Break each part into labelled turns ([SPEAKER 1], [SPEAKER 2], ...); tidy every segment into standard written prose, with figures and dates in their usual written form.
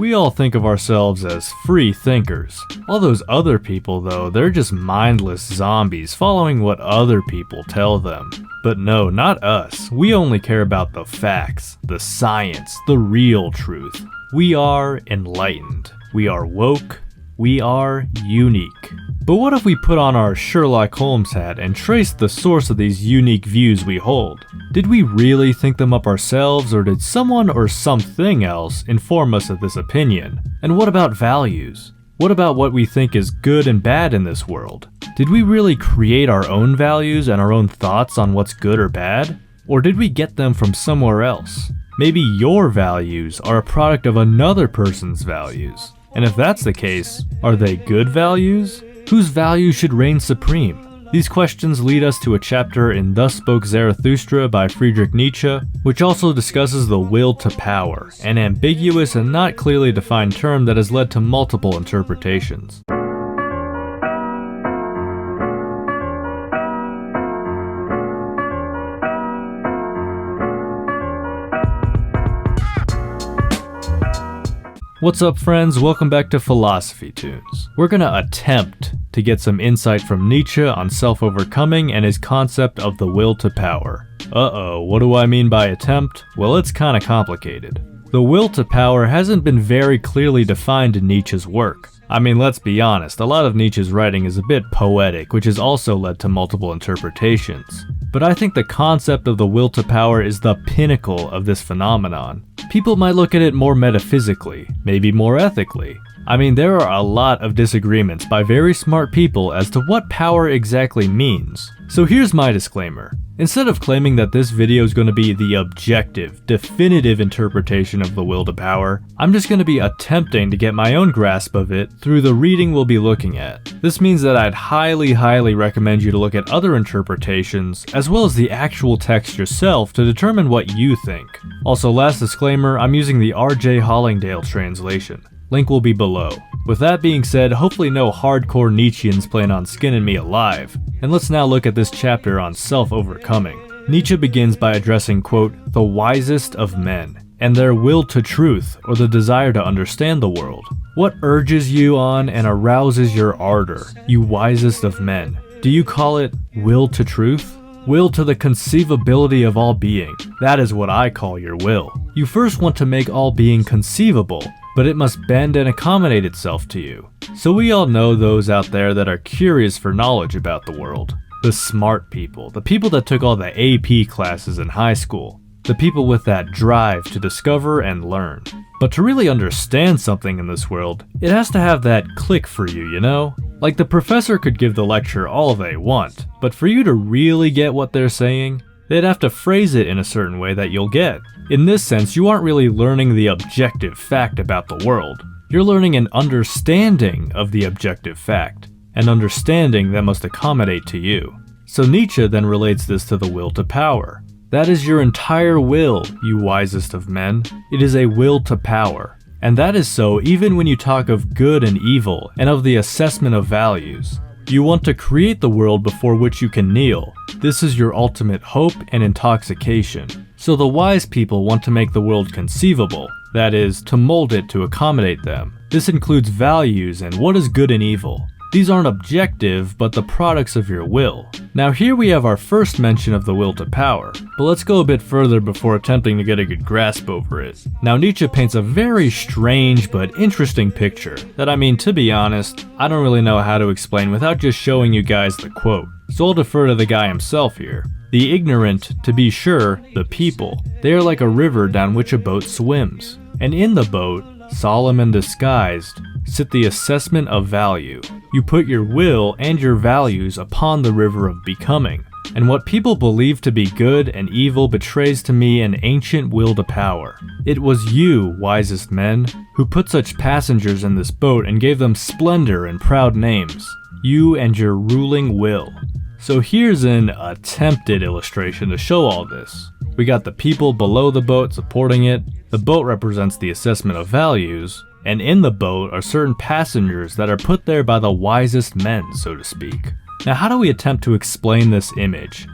[SPEAKER 1] We all think of ourselves as free thinkers. All those other people though, they're just mindless zombies following what other people tell them. But no, not us. We only care about the facts, the science, the real truth. We are enlightened. We are woke. We are unique. But what if we put on our Sherlock Holmes hat and trace the source of these unique views we hold? Did we really think them up ourselves, or did someone or something else inform us of this opinion? And what about values? What about what we think is good and bad in this world? Did we really create our own values and our own thoughts on what's good or bad? Or did we get them from somewhere else? Maybe your values are a product of another person's values. And if that's the case, are they good values? Whose values should reign supreme? These questions lead us to a chapter in Thus Spoke Zarathustra by Friedrich Nietzsche, which also discusses the will to power, an ambiguous and not clearly defined term that has led to multiple interpretations. What's up, friends? Welcome back to Philosophy Tunes. We're gonna attempt to get some insight from Nietzsche on self-overcoming and his concept of the will to power. What do I mean by attempt? Well, it's kinda complicated. The will to power hasn't been very clearly defined in Nietzsche's work. I mean, let's be honest, a lot of Nietzsche's writing is a bit poetic, which has also led to multiple interpretations. But I think the concept of the will to power is the pinnacle of this phenomenon. People might look at it more metaphysically, maybe more ethically. I mean, there are a lot of disagreements by very smart people as to what power exactly means. So here's my disclaimer. Instead of claiming that this video is going to be the objective, definitive interpretation of the will to power, I'm just going to be attempting to get my own grasp of it through the reading we'll be looking at. This means that I'd highly recommend you to look at other interpretations, as well as the actual text yourself to determine what you think. Also, last disclaimer, I'm using the R.J. Hollingdale translation. Link will be below. With that being said, hopefully no hardcore Nietzscheans plan on skinning me alive. And let's now look at this chapter on self-overcoming. Nietzsche begins by addressing, quote, the wisest of men, and their will to truth, or the desire to understand the world. What urges you on and arouses your ardor, you wisest of men? Do you call it will to truth? Will to the conceivability of all being. That is what I call your will. You first want to make all being conceivable, but it must bend and accommodate itself to you. So we all know those out there that are curious for knowledge about the world. The smart people, the people that took all the AP classes in high school, the people with that drive to discover and learn. But to really understand something in this world, it has to have that click for you, you know? Like the professor could give the lecture all they want, but for you to really get what they're saying, they'd have to phrase it in a certain way that you'll get. In this sense, you aren't really learning the objective fact about the world. You're learning an understanding of the objective fact, an understanding that must accommodate to you. So Nietzsche then relates this to the will to power. That is your entire will, you wisest of men. It is a will to power. And that is so even when you talk of good and evil and of the assessment of values. You want to create the world before which you can kneel. This is your ultimate hope and intoxication. So the wise people want to make the world conceivable, that is, to mold it to accommodate them. This includes values and what is good and evil. These aren't objective, but the products of your will. Now here we have our first mention of the will to power, but let's go a bit further before attempting to get a good grasp over it. Now Nietzsche paints a very strange but interesting picture that, I mean, to be honest, I don't really know how to explain without just showing you guys the quote. So I'll defer to the guy himself here. The ignorant, to be sure, the people, they are like a river down which a boat swims, and in the boat, solemn and disguised, sit the assessment of value. You put your will and your values upon the river of becoming, and what people believe to be good and evil betrays to me an ancient will to power. It was you, wisest men, who put such passengers in this boat and gave them splendor and proud names. You and your ruling will. So here's an attempted illustration to show all this. We got the people below the boat supporting it, the boat represents the assessment of values, and in the boat are certain passengers that are put there by the wisest men, so to speak. Now how do we attempt to explain this image?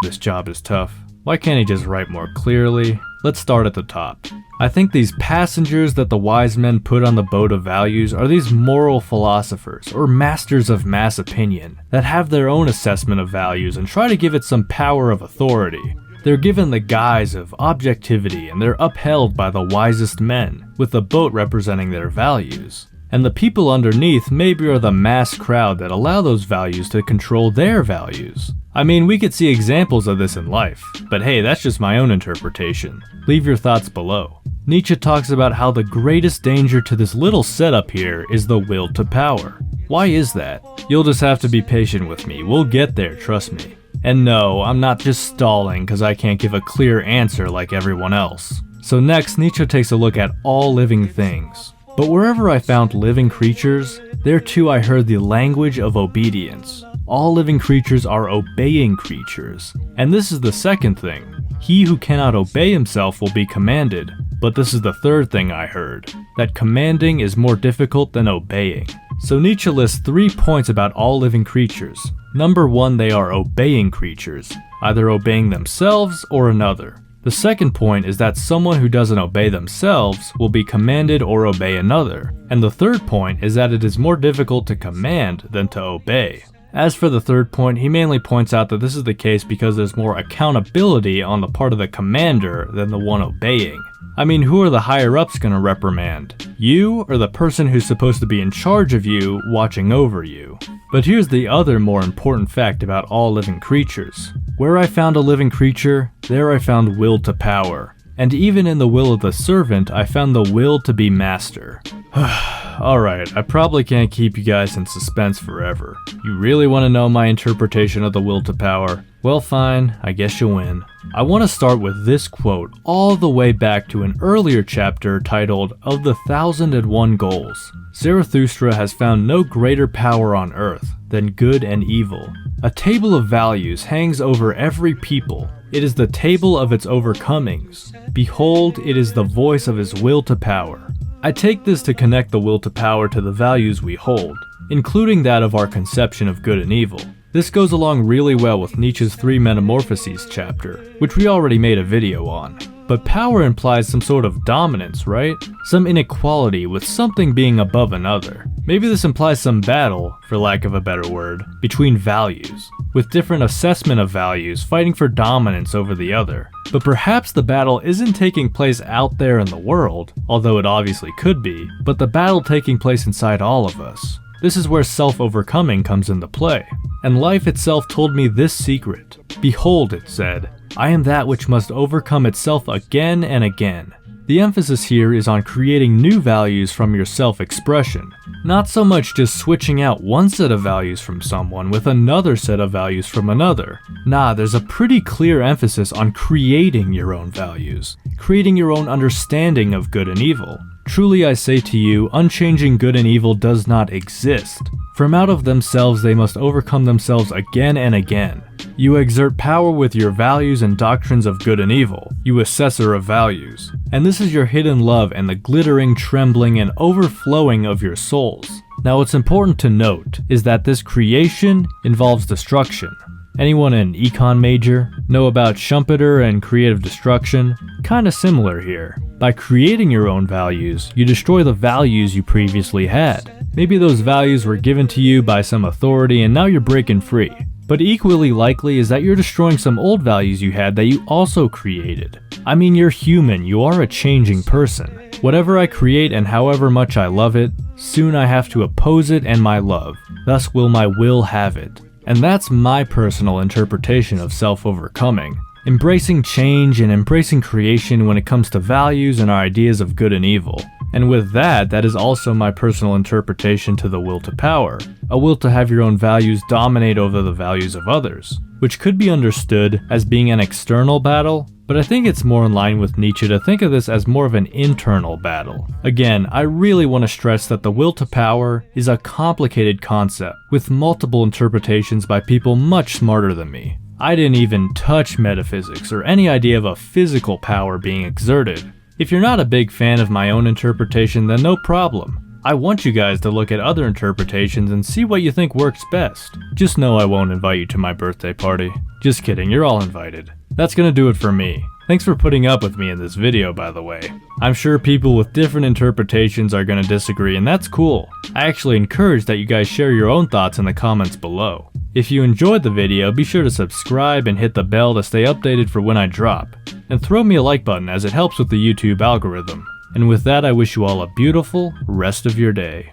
[SPEAKER 1] This job is tough. Why can't he just write more clearly? Let's start at the top. I think these passengers that the wise men put on the boat of values are these moral philosophers or masters of mass opinion that have their own assessment of values and try to give it some power of authority. They're given the guise of objectivity and they're upheld by the wisest men, with the boat representing their values. And the people underneath maybe are the mass crowd that allow those values to control their values. I mean, we could see examples of this in life, but hey, that's just my own interpretation. Leave your thoughts below. Nietzsche talks about how the greatest danger to this little setup here is the will to power. Why is that? You'll just have to be patient with me, we'll get there, trust me. And no, I'm not just stalling because I can't give a clear answer like everyone else. So next, Nietzsche takes a look at all living things. But wherever I found living creatures, there too I heard the language of obedience. All living creatures are obeying creatures. And this is the second thing. He who cannot obey himself will be commanded. But this is the third thing I heard, that commanding is more difficult than obeying. So Nietzsche lists 3 points about all living creatures. Number 1, they are obeying creatures, either obeying themselves or another. The second point is that someone who doesn't obey themselves will be commanded or obey another. And the third point is that it is more difficult to command than to obey. As for the third point, he mainly points out that this is the case because there's more accountability on the part of the commander than the one obeying. I mean, who are the higher-ups gonna reprimand? You, or the person who's supposed to be in charge of you, watching over you? But here's the other more important fact about all living creatures. Where I found a living creature, there I found will to power. And even in the will of the servant, I found the will to be master. Alright, I probably can't keep you guys in suspense forever. You really want to know my interpretation of the will to power? Well fine, I guess you win. I want to start with this quote all the way back to an earlier chapter titled Of the 1001 Goals. Zarathustra has found no greater power on earth than good and evil. A table of values hangs over every people. It is the table of its overcomings. Behold, it is the voice of his will to power. I take this to connect the will to power to the values we hold, including that of our conception of good and evil. This goes along really well with Nietzsche's 3 Metamorphoses chapter, which we already made a video on. But power implies some sort of dominance, right? Some inequality with something being above another. Maybe this implies some battle, for lack of a better word, between values, with different assessment of values fighting for dominance over the other. But perhaps the battle isn't taking place out there in the world, although it obviously could be, but the battle taking place inside all of us. This is where self-overcoming comes into play. And life itself told me this secret. Behold, it said, I am that which must overcome itself again and again. The emphasis here is on creating new values from your self-expression, not so much just switching out one set of values from someone with another set of values from another. Nah, there's a pretty clear emphasis on creating your own values, creating your own understanding of good and evil. Truly I say to you, unchanging good and evil does not exist. From out of themselves they must overcome themselves again and again. You exert power with your values and doctrines of good and evil, you assessor of values. And this is your hidden love and the glittering, trembling, and overflowing of your souls. Now what's important to note is that this creation involves destruction. Anyone an econ major know about Schumpeter and creative destruction? Kinda similar here. By creating your own values, you destroy the values you previously had. Maybe those values were given to you by some authority and now you're breaking free. But equally likely is that you're destroying some old values you had that you also created. I mean, you're human, you are a changing person. Whatever I create and however much I love it, soon I have to oppose it and my love. Thus will my will have it. And that's my personal interpretation of self-overcoming. Embracing change and embracing creation when it comes to values and our ideas of good and evil. And with that, that is also my personal interpretation to the will to power. A will to have your own values dominate over the values of others, which could be understood as being an external battle, but I think it's more in line with Nietzsche to think of this as more of an internal battle. Again, I really want to stress that the will to power is a complicated concept with multiple interpretations by people much smarter than me. I didn't even touch metaphysics or any idea of a physical power being exerted. If you're not a big fan of my own interpretation, then no problem. I want you guys to look at other interpretations and see what you think works best. Just know I won't invite you to my birthday party. Just kidding, you're all invited. That's gonna do it for me. Thanks for putting up with me in this video, by the way. I'm sure people with different interpretations are gonna disagree, and that's cool. I actually encourage that you guys share your own thoughts in the comments below. If you enjoyed the video, be sure to subscribe and hit the bell to stay updated for when I drop. And throw me a like button as it helps with the YouTube algorithm. And with that, I wish you all a beautiful rest of your day.